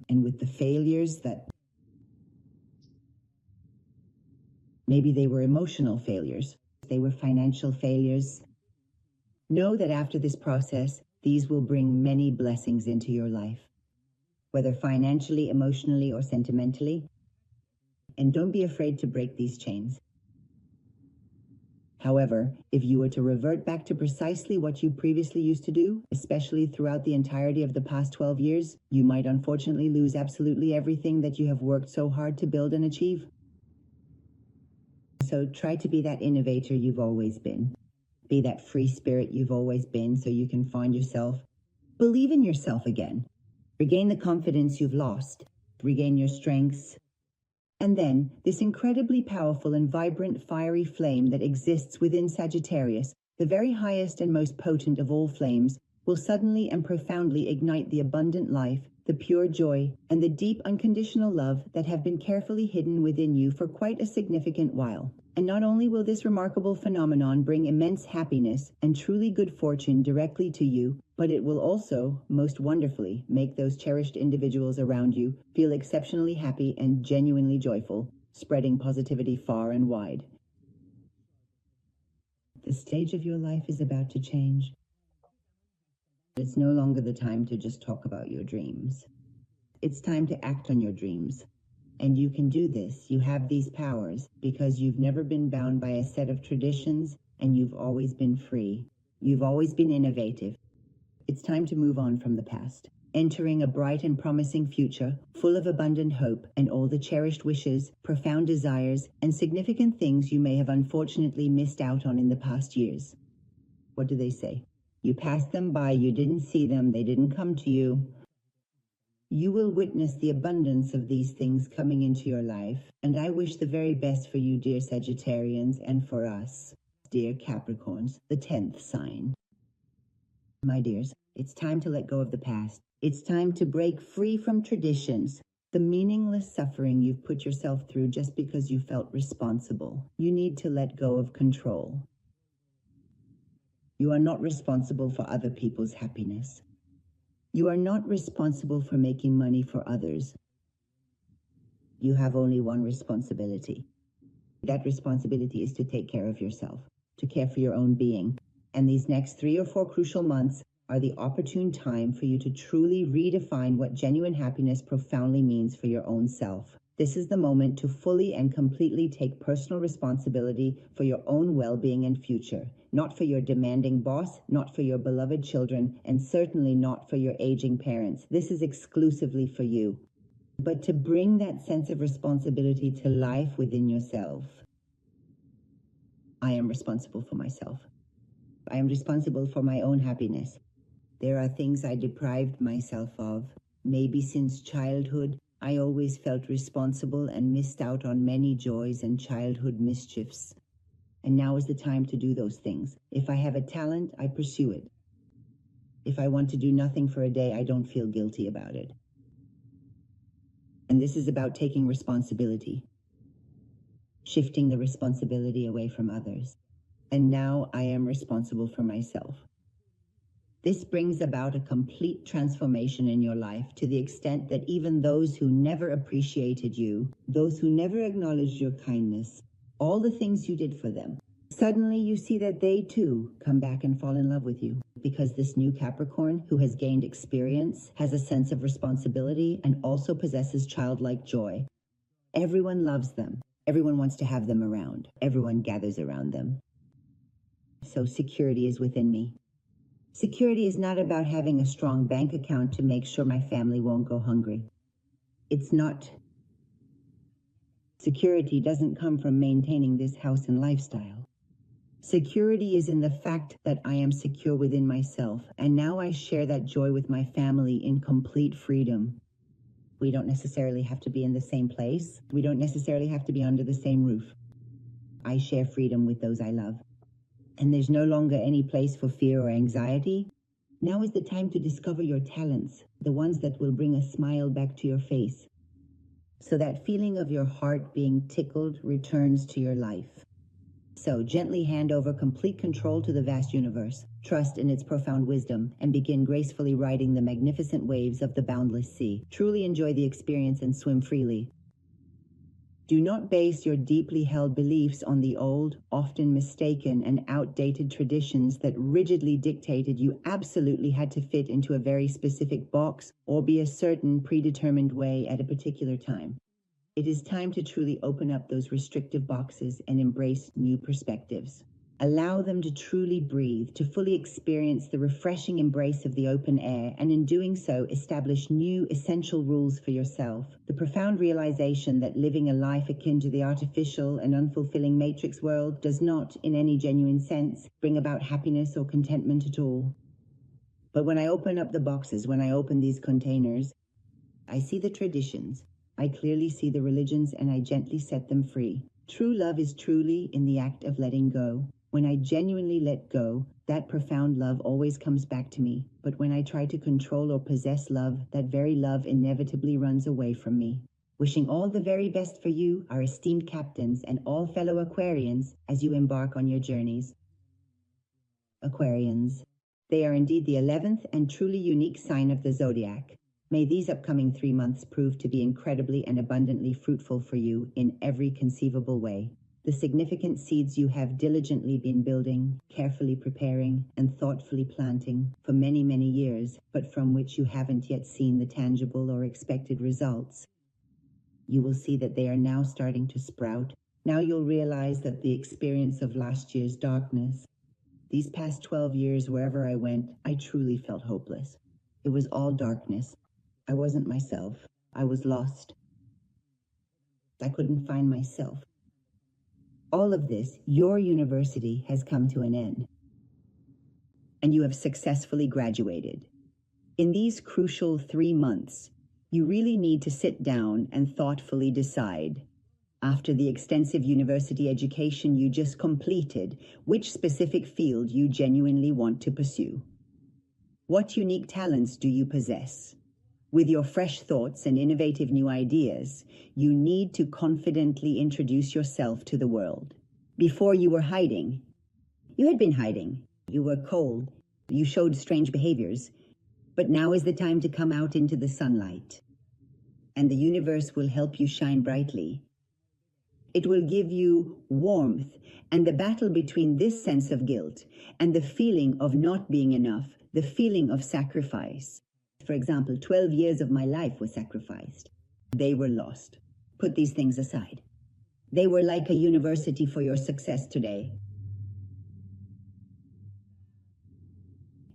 with the failures that maybe they were emotional failures, they were financial failures, know that after this process, these will bring many blessings into your life, whether financially, emotionally, or sentimentally. And don't be afraid to break these chains. However, if you were to revert back to precisely what you previously used to do, especially throughout the entirety of the past 12 years, you might unfortunately lose absolutely everything that you have worked so hard to build and achieve. So try to be that innovator you've always been. Be that free spirit you've always been, so you can find yourself. Believe in yourself again. Regain the confidence you've lost. Regain your strengths. And then, this incredibly powerful and vibrant fiery flame that exists within Sagittarius, the very highest and most potent of all flames, will suddenly and profoundly ignite the abundant life, the pure joy, and the deep unconditional love that have been carefully hidden within you for quite a significant while. And not only will this remarkable phenomenon bring immense happiness and truly good fortune directly to you, but it will also, most wonderfully, make those cherished individuals around you feel exceptionally happy and genuinely joyful, spreading positivity far and wide. The stage of your life is about to change. It's no longer the time to just talk about your dreams. It's time to act on your dreams. And you can do this. You have these powers because you've never been bound by a set of traditions, and you've always been free. You've always been innovative. It's time to move on from the past, entering a bright and promising future full of abundant hope and all the cherished wishes, profound desires, and significant things you may have unfortunately missed out on in the past years. What do they say? You passed them by, you didn't see them, they didn't come to you. You will witness the abundance of these things coming into your life, and I wish the very best for you, dear Sagittarians, and for us, dear Capricorns, the 10th sign. My dears, it's time to let go of the past. It's time to break free from traditions, the meaningless suffering you've put yourself through just because you felt responsible. You need to let go of control. You are not responsible for other people's happiness. You are not responsible for making money for others. You have only one responsibility. That responsibility is to take care of yourself, to care for your own being. And these next 3 or 4 crucial months are the opportune time for you to truly redefine what genuine happiness profoundly means for your own self. This is the moment to fully and completely take personal responsibility for your own well-being and future, not for your demanding boss, not for your beloved children, and certainly not for your aging parents. This is exclusively for you. But to bring that sense of responsibility to life within yourself. I am responsible for myself. I am responsible for my own happiness. There are things I deprived myself of. Maybe since childhood, I always felt responsible and missed out on many joys and childhood mischiefs. And now is the time to do those things. If I have a talent, I pursue it. If I want to do nothing for a day, I don't feel guilty about it. And this is about taking responsibility, shifting the responsibility away from others. And now I am responsible for myself. This brings about a complete transformation in your life to the extent that even those who never appreciated you, those who never acknowledged your kindness, all the things you did for them, suddenly you see that they too come back and fall in love with you, because this new Capricorn, who has gained experience, has a sense of responsibility, and also possesses childlike joy. Everyone loves them. Everyone wants to have them around. Everyone gathers around them. So security is within me. Security is not about having a strong bank account to make sure my family won't go hungry. It's not. Security doesn't come from maintaining this house and lifestyle. Security is in the fact that I am secure within myself, and now I share that joy with my family in complete freedom. We don't necessarily have to be in the same place. We don't necessarily have to be under the same roof. I share freedom with those I love. And there's no longer any place for fear or anxiety. Now is the time to discover your talents, the ones that will bring a smile back to your face. So that feeling of your heart being tickled returns to your life. So gently hand over complete control to the vast universe, trust in its profound wisdom, and begin gracefully riding the magnificent waves of the boundless sea. Truly enjoy the experience and swim freely. Do not base your deeply held beliefs on the old, often mistaken and outdated traditions that rigidly dictated you absolutely had to fit into a very specific box or be a certain predetermined way at a particular time. It is time to truly open up those restrictive boxes and embrace new perspectives. Allow them to truly breathe, to fully experience the refreshing embrace of the open air, and in doing so, establish new essential rules for yourself. The profound realization that living a life akin to the artificial and unfulfilling matrix world does not, in any genuine sense, bring about happiness or contentment at all. But when I open up the boxes, when I open these containers, I see the traditions. I clearly see the religions, and I gently set them free. True love is truly in the act of letting go. When I genuinely let go, that profound love always comes back to me. But when I try to control or possess love, that very love inevitably runs away from me. Wishing all the very best for you, our esteemed captains, and all fellow Aquarians as you embark on your journeys. Aquarians. They are indeed the 11th and truly unique sign of the Zodiac. May these upcoming 3 months prove to be incredibly and abundantly fruitful for you in every conceivable way. The significant seeds you have diligently been building, carefully preparing, and thoughtfully planting for many, many years, but from which you haven't yet seen the tangible or expected results. You will see that they are now starting to sprout. Now you'll realize that the experience of last year's darkness, these past 12 years, wherever I went, I truly felt hopeless. It was all darkness. I wasn't myself. I was lost. I couldn't find myself. All of this, your university has come to an end, and you have successfully graduated. In these crucial 3 months, you really need to sit down and thoughtfully decide, after the extensive university education you just completed, which specific field you genuinely want to pursue. What unique talents do you possess? With your fresh thoughts and innovative new ideas, you need to confidently introduce yourself to the world. Before you were hiding. You had been hiding. You were cold. You showed strange behaviors. But now is the time to come out into the sunlight. And the universe will help you shine brightly. It will give you warmth, and the battle between this sense of guilt and the feeling of not being enough, the feeling of sacrifice. For example, 12 years of my life was sacrificed. They were lost. Put these things aside. They were like a university for your success today.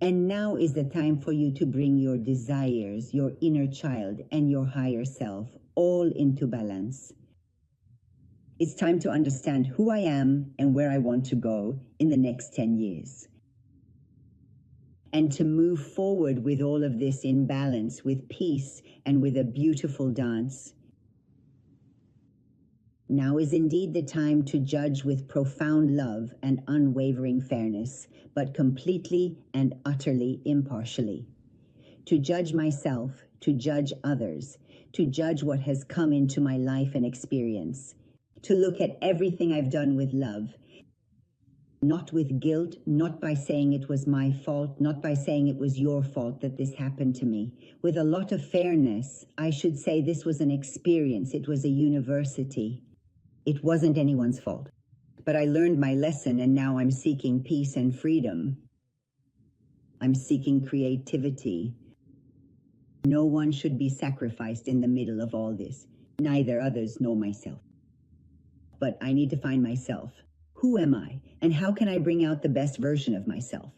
And now is the time for you to bring your desires, your inner child, and your higher self all into balance. It's time to understand who I am and where I want to go in the next 10 years. And to move forward with all of this in balance, with peace, and with a beautiful dance. Now is indeed the time to judge with profound love and unwavering fairness, but completely and utterly impartially. To judge myself, to judge others, to judge what has come into my life and experience, to look at everything I've done with love, Not with guilt, not by saying it was my fault, not by saying it was your fault that this happened to me. With a lot of fairness, I should say this was an experience. It was a university. It wasn't anyone's fault. But I learned my lesson, and now I'm seeking peace and freedom. I'm seeking creativity. No one should be sacrificed in the middle of all this, neither others nor myself. But I need to find myself. Who am I, and how can I bring out the best version of myself?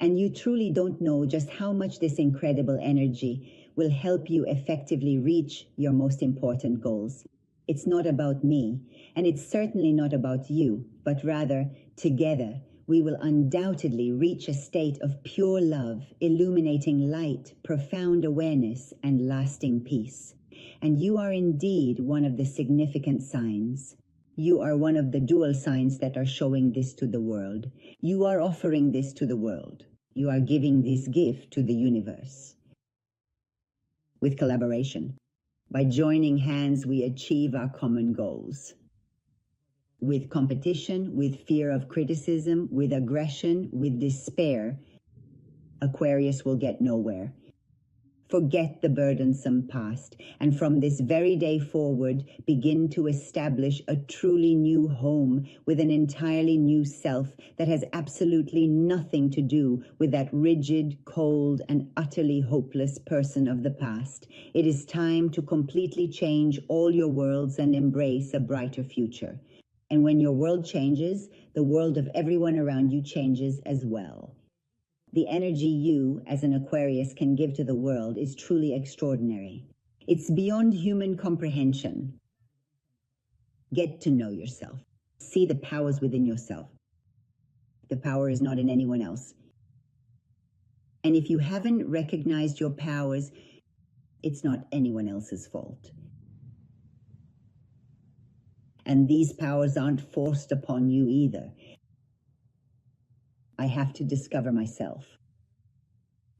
And you truly don't know just how much this incredible energy will help you effectively reach your most important goals. It's not about me, and it's certainly not about you, but rather, together, we will undoubtedly reach a state of pure love, illuminating light, profound awareness, and lasting peace. And you are indeed one of the significant signs. You are one of the dual signs that are showing this to the world. You are offering this to the world. You are giving this gift to the universe. With collaboration, by joining hands, we achieve our common goals. With competition, with fear of criticism, with aggression, with despair, Aquarius will get nowhere. Forget the burdensome past, and from this very day forward, begin to establish a truly new home with an entirely new self that has absolutely nothing to do with that rigid, cold, and utterly hopeless person of the past. It is time to completely change all your worlds and embrace a brighter future. And when your world changes, the world of everyone around you changes as well. The energy you, as an Aquarius, can give to the world is truly extraordinary. It's beyond human comprehension. Get to know yourself. See the powers within yourself. The power is not in anyone else. And if you haven't recognized your powers, it's not anyone else's fault. And these powers aren't forced upon you either. I have to discover myself.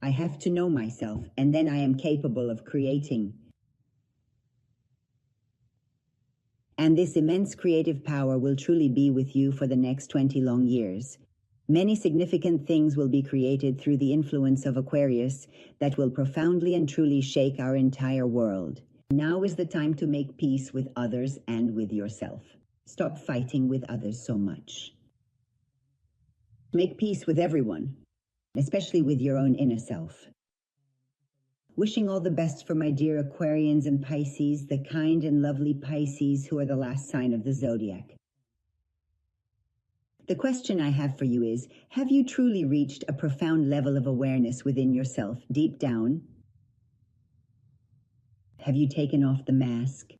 I have to know myself, and then I am capable of creating. And this immense creative power will truly be with you for the next 20 long years. Many significant things will be created through the influence of Aquarius that will profoundly and truly shake our entire world. Now is the time to make peace with others and with yourself. Stop fighting with others so much. Make peace with everyone, especially with your own inner self. Wishing all the best for my dear Aquarians and Pisces, the kind and lovely Pisces who are the last sign of the Zodiac. The question I have for you is, have you truly reached a profound level of awareness within yourself, deep down? Have you taken off the mask?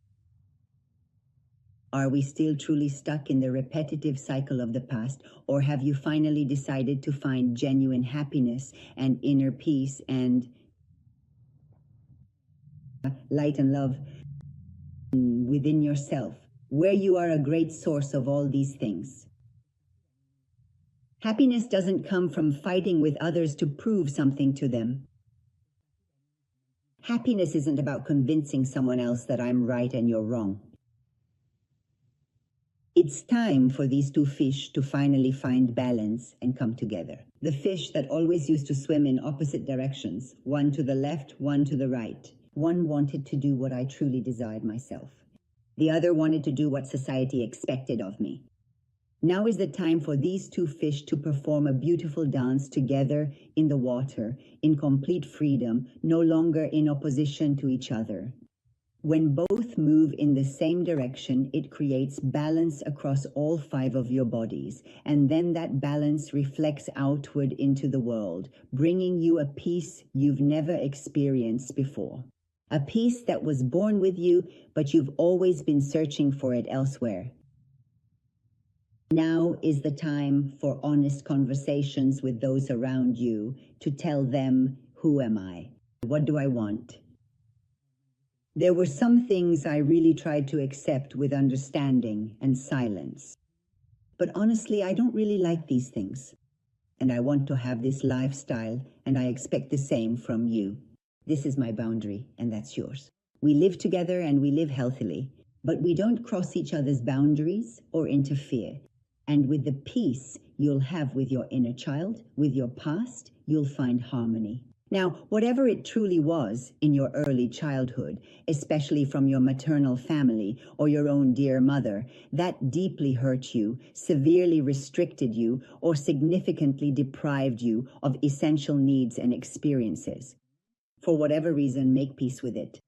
Are we still truly stuck in the repetitive cycle of the past, or have you finally decided to find genuine happiness and inner peace and light and love within yourself, where you are a great source of all these things? Happiness doesn't come from fighting with others to prove something to them. Happiness isn't about convincing someone else that I'm right and you're wrong. It's time for these two fish to finally find balance and come together. The fish that always used to swim in opposite directions, one to the left, one to the right. One wanted to do what I truly desired myself. The other wanted to do what society expected of me. Now is the time for these two fish to perform a beautiful dance together in the water, in complete freedom, no longer in opposition to each other. When both move in the same direction, it creates balance across all 5 of your bodies, and then that balance reflects outward into the world, bringing you a peace you've never experienced before. A peace that was born with you, but you've always been searching for it elsewhere. Now is the time for honest conversations with those around you to tell them, who am I? What do I want? There were some things I really tried to accept with understanding and silence. But honestly, I don't really like these things. And I want to have this lifestyle, and I expect the same from you. This is my boundary, and that's yours. We live together and we live healthily, but we don't cross each other's boundaries or interfere. And with the peace you'll have with your inner child, with your past, you'll find harmony. Now, whatever it truly was in your early childhood, especially from your maternal family or your own dear mother, that deeply hurt you, severely restricted you, or significantly deprived you of essential needs and experiences. For whatever reason, make peace with it.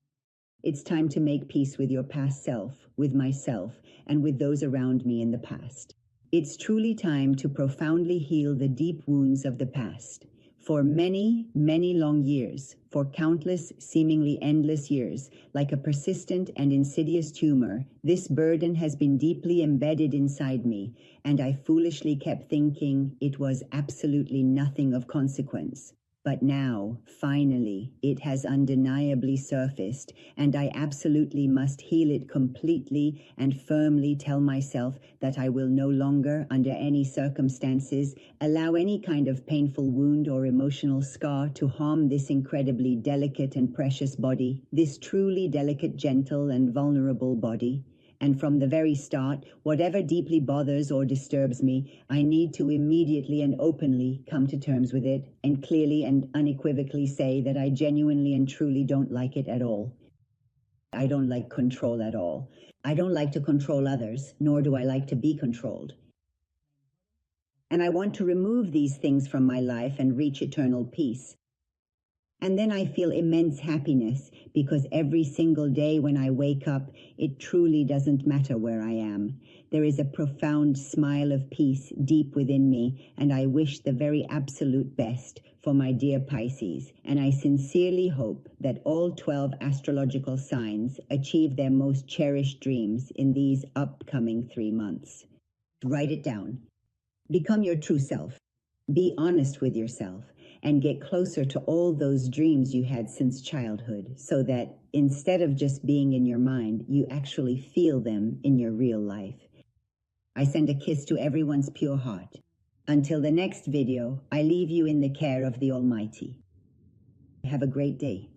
It's time to make peace with your past self, with myself, and with those around me in the past. It's truly time to profoundly heal the deep wounds of the past. For many, many long years, for countless, seemingly endless years, like a persistent and insidious tumor, this burden has been deeply embedded inside me, and I foolishly kept thinking it was absolutely nothing of consequence. But now, finally, it has undeniably surfaced, and I absolutely must heal it completely and firmly tell myself that I will no longer, under any circumstances, allow any kind of painful wound or emotional scar to harm this incredibly delicate and precious body, this truly delicate, gentle, and vulnerable body. And from the very start, whatever deeply bothers or disturbs me, I need to immediately and openly come to terms with it and clearly and unequivocally say that I genuinely and truly don't like it at all. I don't like control at all. I don't like to control others, nor do I like to be controlled. And I want to remove these things from my life and reach eternal peace. And then I feel immense happiness because every single day when I wake up, it truly doesn't matter where I am. There is a profound smile of peace deep within me, and I wish the very absolute best for my dear Pisces. And I sincerely hope that all 12 astrological signs achieve their most cherished dreams in these upcoming 3 months. Write it down. Become your true self. Be honest with yourself. And get closer to all those dreams you had since childhood, so that instead of just being in your mind, you actually feel them in your real life. I send a kiss to everyone's pure heart. Until the next video, I leave you in the care of the Almighty. Have a great day.